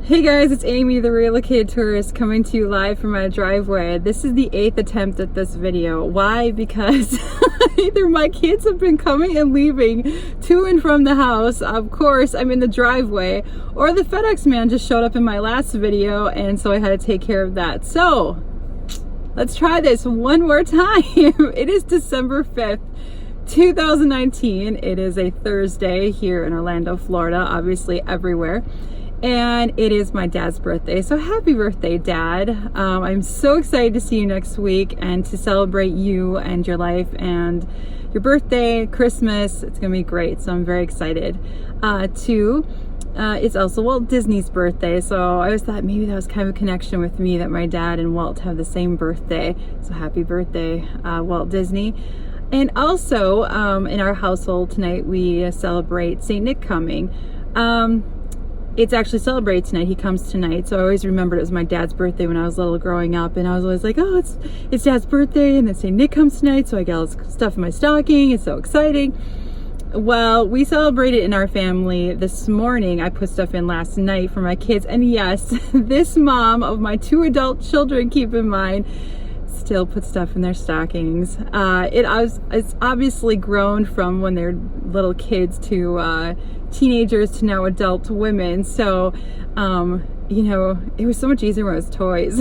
Hey guys, it's Amy, the relocated tourist, coming to you live from my driveway. This is the 8th attempt at this video. Why? Because either my kids have been coming and leaving to and from the house, of course I'm in the driveway, or the FedEx man just showed up in my last video and so I had to take care of that. So let's try this one more time. It is December 5th. 2019. It is a Thursday here in Orlando, Florida, obviously everywhere. And it is my dad's birthday. So happy birthday, Dad. I'm so excited to see you next week and to celebrate you and your life and your birthday, Christmas. It's gonna be great. So I'm very excited. It's also Walt Disney's birthday. So I always thought maybe that was kind of a connection with me, that my dad and Walt have the same birthday. So happy birthday, Walt Disney. And also, in our household tonight, we celebrate St. Nick coming. It's actually celebrated tonight. He comes tonight. So I always remembered it was my dad's birthday when I was little growing up. And I was always like, oh, it's Dad's birthday. And then St. Nick comes tonight. So I got all this stuff in my stocking. It's so exciting. Well, we celebrated in our family this morning. I put stuff in last night for my kids. And yes, this mom of my 2 adult children, keep in mind, still put stuff in their stockings. It's obviously grown from when they're little kids to teenagers to now adult women. So, you know, it was so much easier when it was toys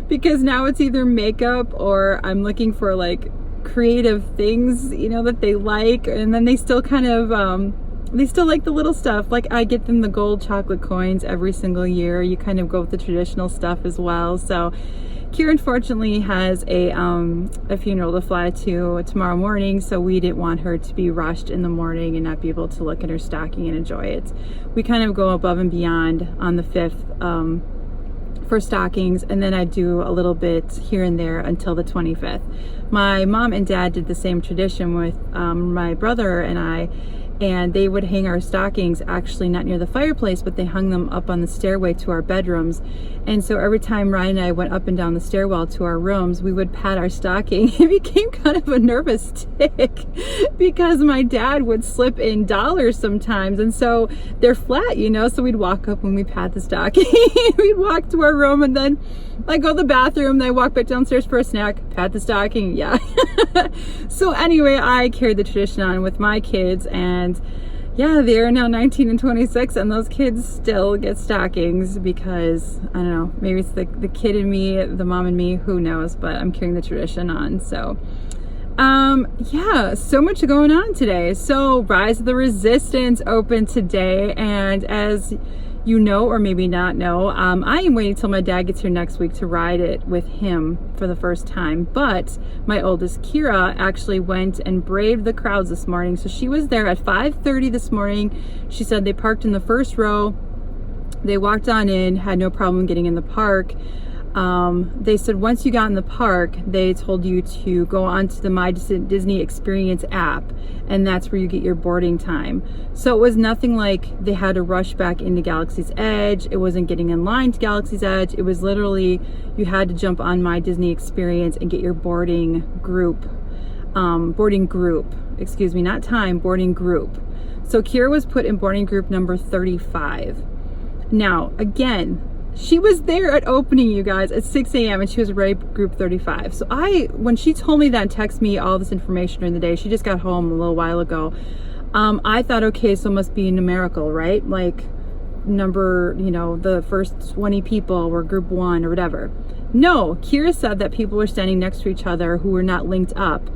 because now it's either makeup or I'm looking for like creative things, you know, that they like. And then they still kind of, they still like the little stuff. Like I get them the gold chocolate coins every single year. You kind of go with the traditional stuff as well. So Kira unfortunately has a funeral to fly to tomorrow morning, so we didn't want her to be rushed in the morning and not be able to look at her stocking and enjoy it. We kind of go above and beyond on the 5th for stockings, and then I do a little bit here and there until the 25th. My mom and dad did the same tradition with my brother and I, and they would hang our stockings actually not near the fireplace, but they hung them up on the stairway to our bedrooms. And so every time Ryan and I went up and down the stairwell to our rooms, we would pat our stocking. It became kind of a nervous tick because my dad would slip in dollars sometimes, and so they're flat, you know, so we'd walk up when we pat the stocking. We'd walk to our room and then I go to the bathroom, then I walk back downstairs for a snack, pat the stocking, yeah. So anyway, I carried the tradition on with my kids, and yeah, they're now 19 and 26, and those kids still get stockings because, I don't know, maybe it's the kid in me, the mom in me, who knows, but I'm carrying the tradition on. So yeah, so much going on today. So Rise of the Resistance opened today, and as you know, or maybe not know, I am waiting till my dad gets here next week to ride it with him for the first time. But my oldest, Kira, actually went and braved the crowds this morning. So she was there at 5:30 this morning. She said they parked in the first row. They walked on in, had no problem getting in the park. They said once you got in the park, they told you to go onto the My Disney Experience app, and that's where you get your boarding time. So it was nothing like they had to rush back into Galaxy's Edge. It wasn't getting in line to Galaxy's Edge. It was literally, you had to jump on My Disney Experience and get your boarding group, excuse me, not time, boarding group. So Kira was put in boarding group number 35. Now, again, she was there at opening, you guys, at 6 a.m. and she was already group 35. So when she told me that and texted me all this information during the day, she just got home a little while ago. I thought, okay, so it must be numerical, right? Like number, you know, the first 20 people were group 1 or whatever. No, Kira said that people were standing next to each other who were not linked up.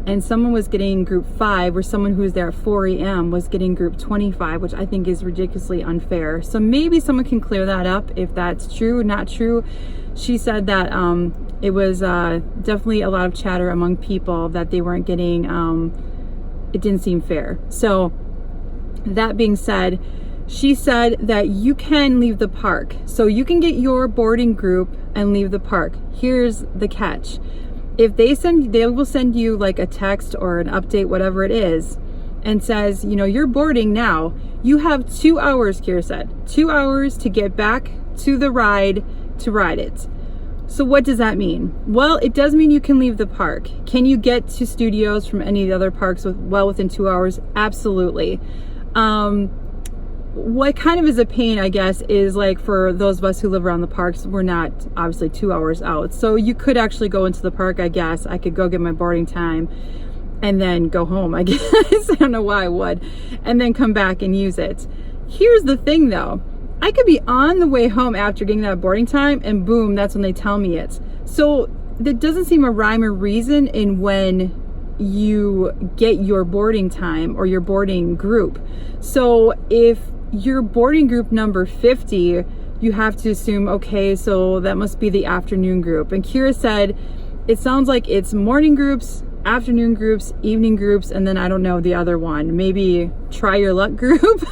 And someone was getting group 5, or someone who was there at 4 a.m. was getting group 25, which I think is ridiculously unfair. So maybe someone can clear that up if that's true or not true. She said that it was definitely a lot of chatter among people that they weren't getting, it didn't seem fair. So that being said, she said that you can leave the park. So you can get your boarding group and leave the park. Here's the catch. If they will send you like a text or an update, whatever it is, and says, you know, you're boarding now. You have 2 hours, Kira said, 2 hours to get back to the ride to ride it. So what does that mean? Well, it does mean you can leave the park. Can you get to Studios from any of the other parks within 2 hours? Absolutely. what kind of is a pain, I guess, is like for those of us who live around the parks, we're not obviously 2 hours out. So you could actually go into the park, I guess. I could go get my boarding time and then go home, I guess. I don't know why I would. And then come back and use it. Here's the thing though. I could be on the way home after getting that boarding time and boom, that's when they tell me it. So there doesn't seem a rhyme or reason in when you get your boarding time or your boarding group. So if your boarding group number 50, you have to assume, okay, so that must be the afternoon group. And Kira said, it sounds like it's morning groups, afternoon groups, evening groups, and then I don't know the other one, maybe try your luck group.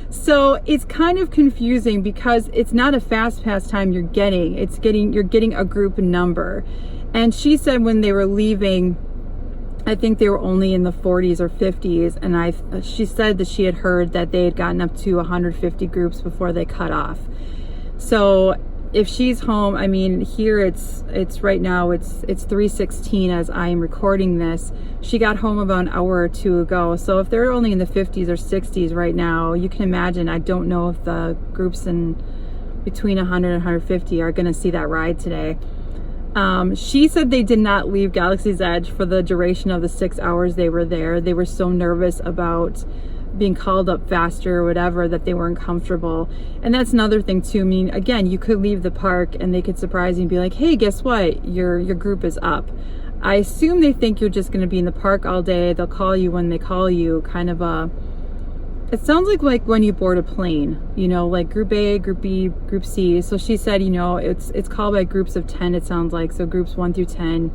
So it's kind of confusing because it's not a fast pass time you're getting, you're getting a group number. And she said when they were leaving, I think they were only in the 40s or 50s, and she said that she had heard that they had gotten up to 150 groups before they cut off. So if she's home, I mean, here it's right now it's 3:16 as I am recording this. She got home about an hour or two ago. So if they're only in the 50s or 60s right now, you can imagine, I don't know if the groups in between 100 and 150 are going to see that ride today. She said they did not leave Galaxy's Edge for the duration of the 6 hours they were there. They were so nervous about being called up faster or whatever that they weren't comfortable. And that's another thing too. I mean, again, you could leave the park and they could surprise you and be like, hey, guess what? Your group is up. I assume they think you're just going to be in the park all day. They'll call you when they call you, kind of it sounds like when you board a plane, you know, like group A, group B, group C. So she said, you know, it's called by groups of 10, it sounds like. So groups 1 through 10,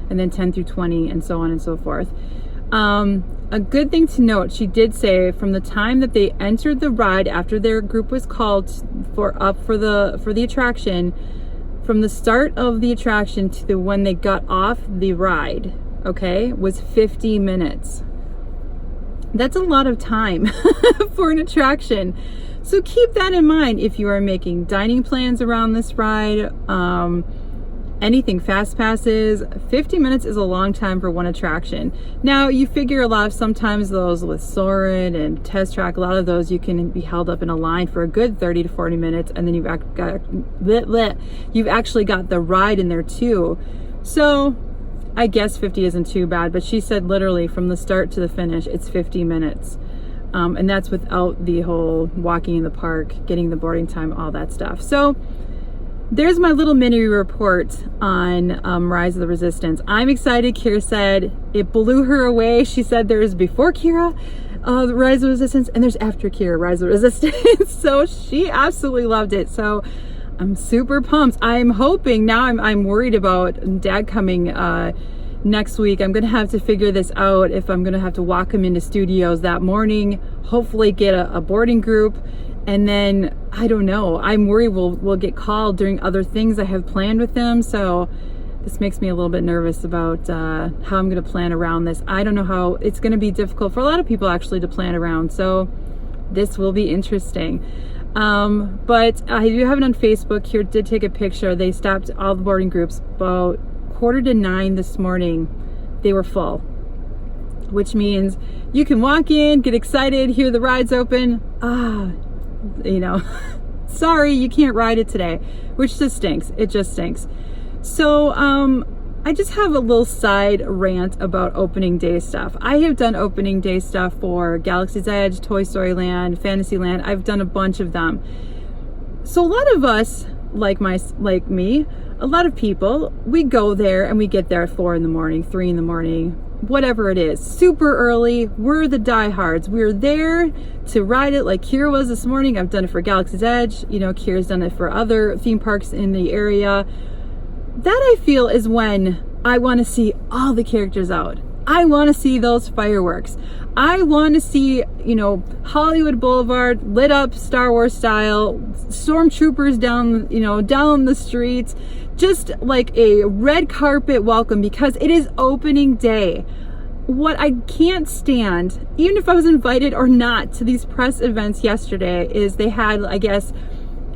and then 10 through 20, and so on and so forth. A good thing to note, she did say from the time that they entered the ride after their group was called for the attraction, from the start of the attraction to when they got off the ride, okay, was 50 minutes. That's a lot of time for an attraction. So keep that in mind if you are making dining plans around this ride, anything fast passes. 50 minutes is a long time for one attraction. Now you figure sometimes those with Soarin' and Test Track, a lot of those you can be held up in a line for a good 30 to 40 minutes, and then you've actually got the ride in there too. So I guess 50 isn't too bad, but she said literally from the start to the finish, it's 50 minutes. And that's without the whole walking in the park, getting the boarding time, all that stuff. So there's my little mini report on Rise of the Resistance. I'm excited. Kira said it blew her away. She said there's before Kira, Rise of the Resistance, and there's after Kira, Rise of the Resistance. So she absolutely loved it. So I'm super pumped. I'm hoping now. I'm worried about Dad coming next week. I'm gonna have to figure this out if I'm gonna have to walk him into studios that morning. Hopefully get a boarding group, and then I don't know. I'm worried we'll get called during other things I have planned with them. So this makes me a little bit nervous about how I'm gonna plan around this. I don't know how it's gonna be difficult for a lot of people actually to plan around. So this will be interesting. But I do have it on Facebook. Here did take a picture. They stopped all the boarding groups about 8:45 this morning. They were full, which means you can walk in, get excited, hear the rides open. You know, sorry, you can't ride it today, which just stinks. It just stinks. So, I just have a little side rant about opening day stuff. I have done opening day stuff for Galaxy's Edge, Toy Story Land, Fantasyland. I've done a bunch of them. So a lot of us, like me, a lot of people, we go there and we get there at 4 in the morning, 3 in the morning, whatever it is, super early. We're the diehards. We're there to ride it like Kira was this morning. I've done it for Galaxy's Edge. You know, Kira's done it for other theme parks in the area. That I feel is when I want to see all the characters out. I want to see those fireworks. I want to see, you know, Hollywood Boulevard lit up Star Wars style, stormtroopers down the streets, just like a red carpet welcome, because it is opening day. What I can't stand, even if I was invited or not to these press events yesterday, is they had, I guess,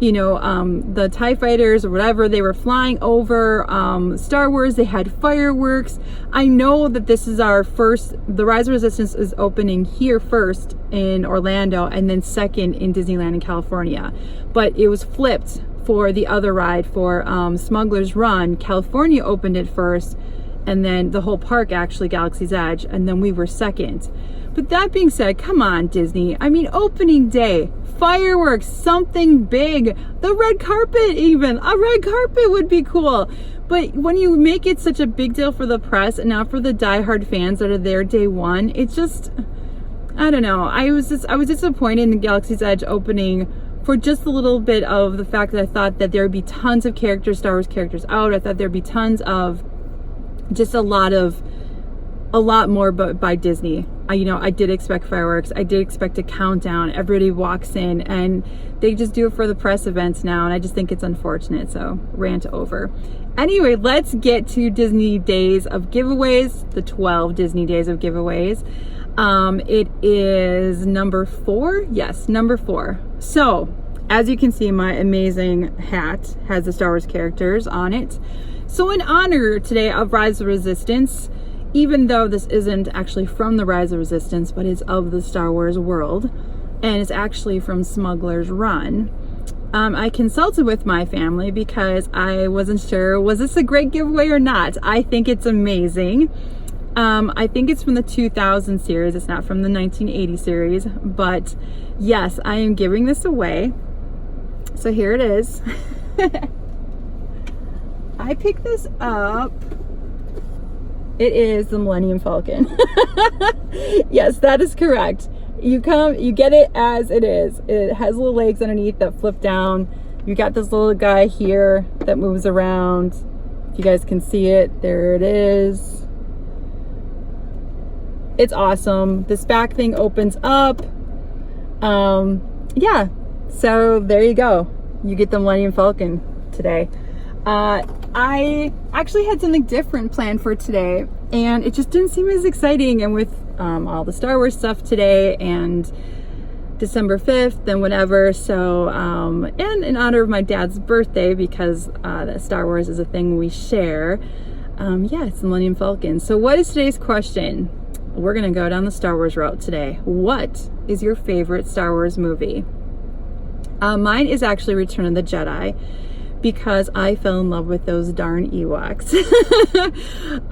you know, the TIE fighters or whatever, they were flying over Star Wars. They had fireworks. I know that this is our first, the Rise of Resistance is opening here first in Orlando and then second in Disneyland in California. But it was flipped for the other ride for Smuggler's Run. California opened it first, and then the whole park, actually, Galaxy's Edge, and then we were second. But that being said, come on, Disney. I mean, opening day, fireworks, something big, the red carpet even. A red carpet would be cool. But when you make it such a big deal for the press and not for the diehard fans that are there day one, it's just, I don't know. I was disappointed in the Galaxy's Edge opening for just a little bit of the fact that I thought that there would be tons of characters, Star Wars characters out. I thought there'd be tons of, just a lot more by Disney. You know, I did expect fireworks. I did expect a countdown. Everybody walks in and they just do it for the press events now. And I just think it's unfortunate. So rant over. Anyway, let's get to Disney Days of Giveaways, the 12 Disney Days of Giveaways. It is number 4. Yes, number 4. So as you can see, my amazing hat has the Star Wars characters on it. So in honor today of Rise of Resistance, even though this isn't actually from the Rise of Resistance, but it's of the Star Wars world, and it's actually from Smuggler's Run, I consulted with my family because I wasn't sure, was this a great giveaway or not? I think it's amazing. I think it's from the 2000 series. It's not from the 1980 series, but yes, I am giving this away. So here it is. I picked this up. It is the Millennium Falcon. Yes, that is correct. You get it as it is. It has little legs underneath that flip down. You got this little guy here that moves around. If you guys can see it, there it is. It's awesome. This back thing opens up. Yeah, so there you go. You get the Millennium Falcon today. I actually had something different planned for today, and it just didn't seem as exciting. And with all the Star Wars stuff today and December 5th and whatever, so and in honor of my dad's birthday, because that Star Wars is a thing we share, yeah, it's the Millennium Falcon. So what is today's question? We're gonna go down the Star Wars route today. What is your favorite Star Wars movie? Mine is actually Return of the Jedi, because I fell in love with those darn Ewoks.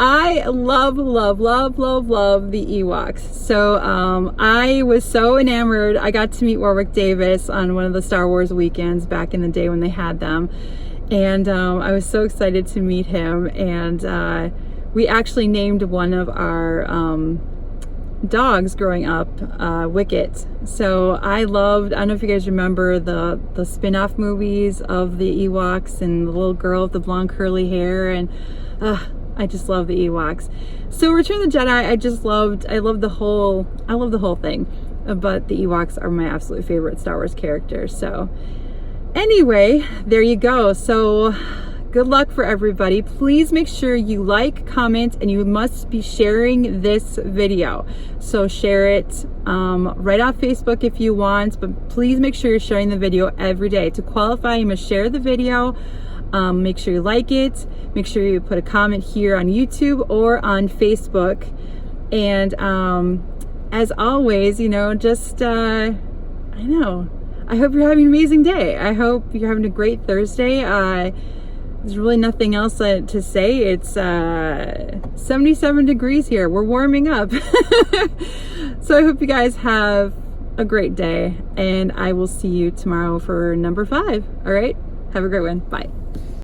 I love the Ewoks. So I was so enamored. I got to meet Warwick Davis on one of the Star Wars weekends back in the day when they had them. And I was so excited to meet him. And we actually named one of our dogs growing up Wicket. So I don't know if you guys remember the spin-off movies of the Ewoks and the little girl with the blonde curly hair, and I just love the Ewoks. So Return of the Jedi, I love the whole thing, but the Ewoks are my absolute favorite Star Wars characters. So anyway, there you go. So good luck for everybody. Please make sure you like, comment, and you must be sharing this video. So share it right off Facebook if you want, but please make sure you're sharing the video every day. To qualify, you must share the video. Make sure you like it. Make sure you put a comment here on YouTube or on Facebook. And as always, you know, just, I hope you're having an amazing day. I hope you're having a great Thursday. There's really nothing else to say. It's 77 degrees here. We're warming up. So I hope you guys have a great day, and I will see you tomorrow for number 5. All right? Have a great one. Bye.